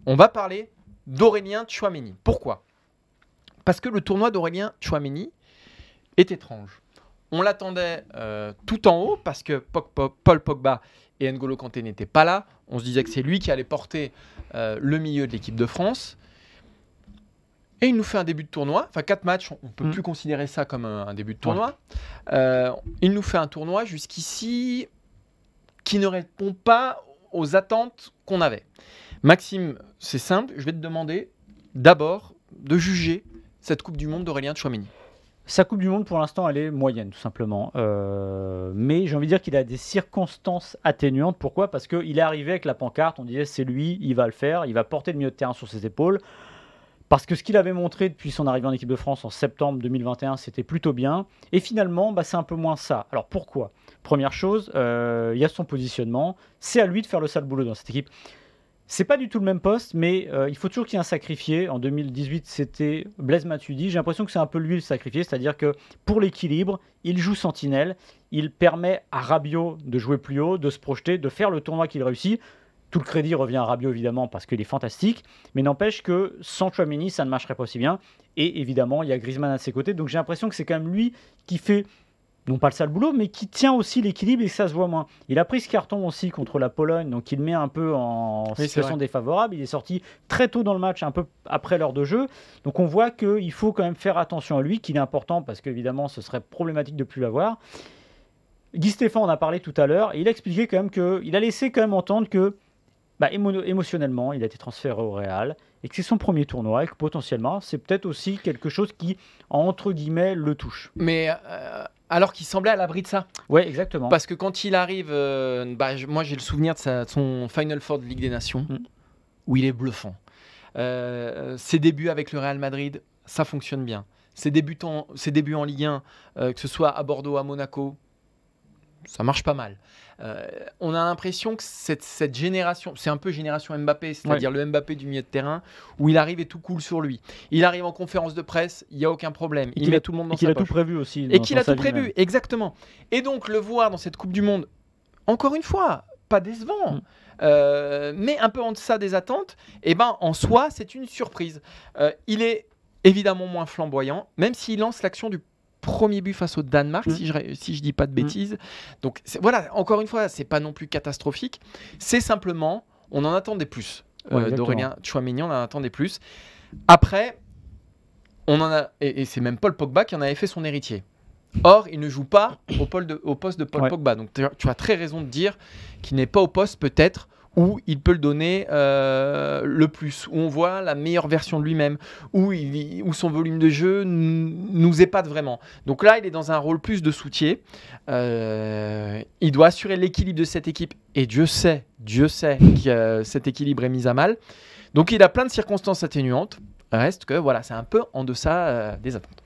On va parler d'Aurélien Tchouaméni. Pourquoi? Parce que le tournoi d'Aurélien Tchouaméni est étrange. On l'attendait tout en haut parce que Paul Pogba et N'Golo Kanté n'étaient pas là. On se disait que c'est lui qui allait porter le milieu de l'équipe de France. Et il nous fait un début de tournoi. Enfin, 4 matchs, on ne peut plus considérer ça comme un début de tournoi. Il nous fait un tournoi jusqu'ici qui ne répond pas aux attentes qu'on avait. Maxime, c'est simple. Je vais te demander d'abord de juger cette Coupe du Monde d'Aurélien Tchouaméni. Sa Coupe du Monde, pour l'instant, elle est moyenne, tout simplement. Mais j'ai envie de dire qu'il a des circonstances atténuantes. Pourquoi? Parce qu'il est arrivé avec la pancarte. On disait, c'est lui, il va le faire. Il va porter le milieu de terrain sur ses épaules. Parce que ce qu'il avait montré depuis son arrivée en équipe de France en septembre 2021, c'était plutôt bien. Et finalement, c'est un peu moins ça. Alors pourquoi? Première chose, il y a son positionnement. C'est à lui de faire le sale boulot dans cette équipe. C'est pas du tout le même poste, mais il faut toujours qu'il y ait un sacrifié. En 2018, c'était Blaise Matuidi. J'ai l'impression que c'est un peu lui le sacrifié, c'est-à-dire que pour l'équilibre, il joue sentinelle. Il permet à Rabiot de jouer plus haut, de se projeter, de faire le tournoi qu'il réussit. Tout le crédit revient à Rabiot, évidemment, parce qu'il est fantastique. Mais n'empêche que sans Tchouaméni, ça ne marcherait pas aussi bien. Et évidemment, il y a Griezmann à ses côtés. Donc j'ai l'impression que c'est quand même lui qui fait, non pas le sale boulot, mais qui tient aussi l'équilibre et ça se voit moins. Il a pris ce carton aussi contre la Pologne, donc il met un peu en situation défavorable. Il est sorti très tôt dans le match, un peu après l'heure de jeu. Donc on voit qu'il faut quand même faire attention à lui, qu'il est important, parce qu'évidemment, ce serait problématique de ne plus l'avoir. Guy Stéphane en a parlé tout à l'heure, et il a expliqué quand même qu'il a laissé quand même entendre que émotionnellement, il a été transféré au Real et que c'est son premier tournoi et que potentiellement, c'est peut-être aussi quelque chose qui, entre guillemets, le touche. Mais alors qu'il semblait à l'abri de ça. Oui, exactement. Parce que quand il arrive, moi j'ai le souvenir de son Final Four de Ligue des Nations, où il est bluffant. Ses débuts avec le Real Madrid, ça fonctionne bien. Ses débuts en Ligue 1, que ce soit à Bordeaux, à Monaco, ça marche pas mal. On a l'impression que cette génération, c'est un peu génération Mbappé, c'est-à-dire le Mbappé du milieu de terrain, où il arrive et tout coule sur lui. Il arrive en conférence de presse, il n'y a aucun problème. Il met tout le monde dans sa poche. Et qu'il a tout prévu aussi. Et qu'il a tout prévu, exactement. Et donc le voir dans cette Coupe du Monde, encore une fois, pas décevant, mais un peu en deçà des attentes, en soi, c'est une surprise. Il est évidemment moins flamboyant, même s'il lance l'action du premier but face au Danemark, si je dis pas de bêtises. Donc voilà, encore une fois, c'est pas non plus catastrophique. C'est simplement, on en attendait plus d'Aurélien Tchouaméni, on en attendait plus. Après, et c'est même Paul Pogba qui en avait fait son héritier. Or, il ne joue pas au poste de Paul Pogba. Donc tu as très raison de dire qu'il n'est pas au poste peut-être où il peut le donner le plus, où on voit la meilleure version de lui-même, où son volume de jeu nous épate vraiment. Donc là, il est dans un rôle plus de soutien. Il doit assurer l'équilibre de cette équipe, et Dieu sait que cet équilibre est mis à mal. Donc il a plein de circonstances atténuantes. Reste que voilà, c'est un peu en deçà des attentes.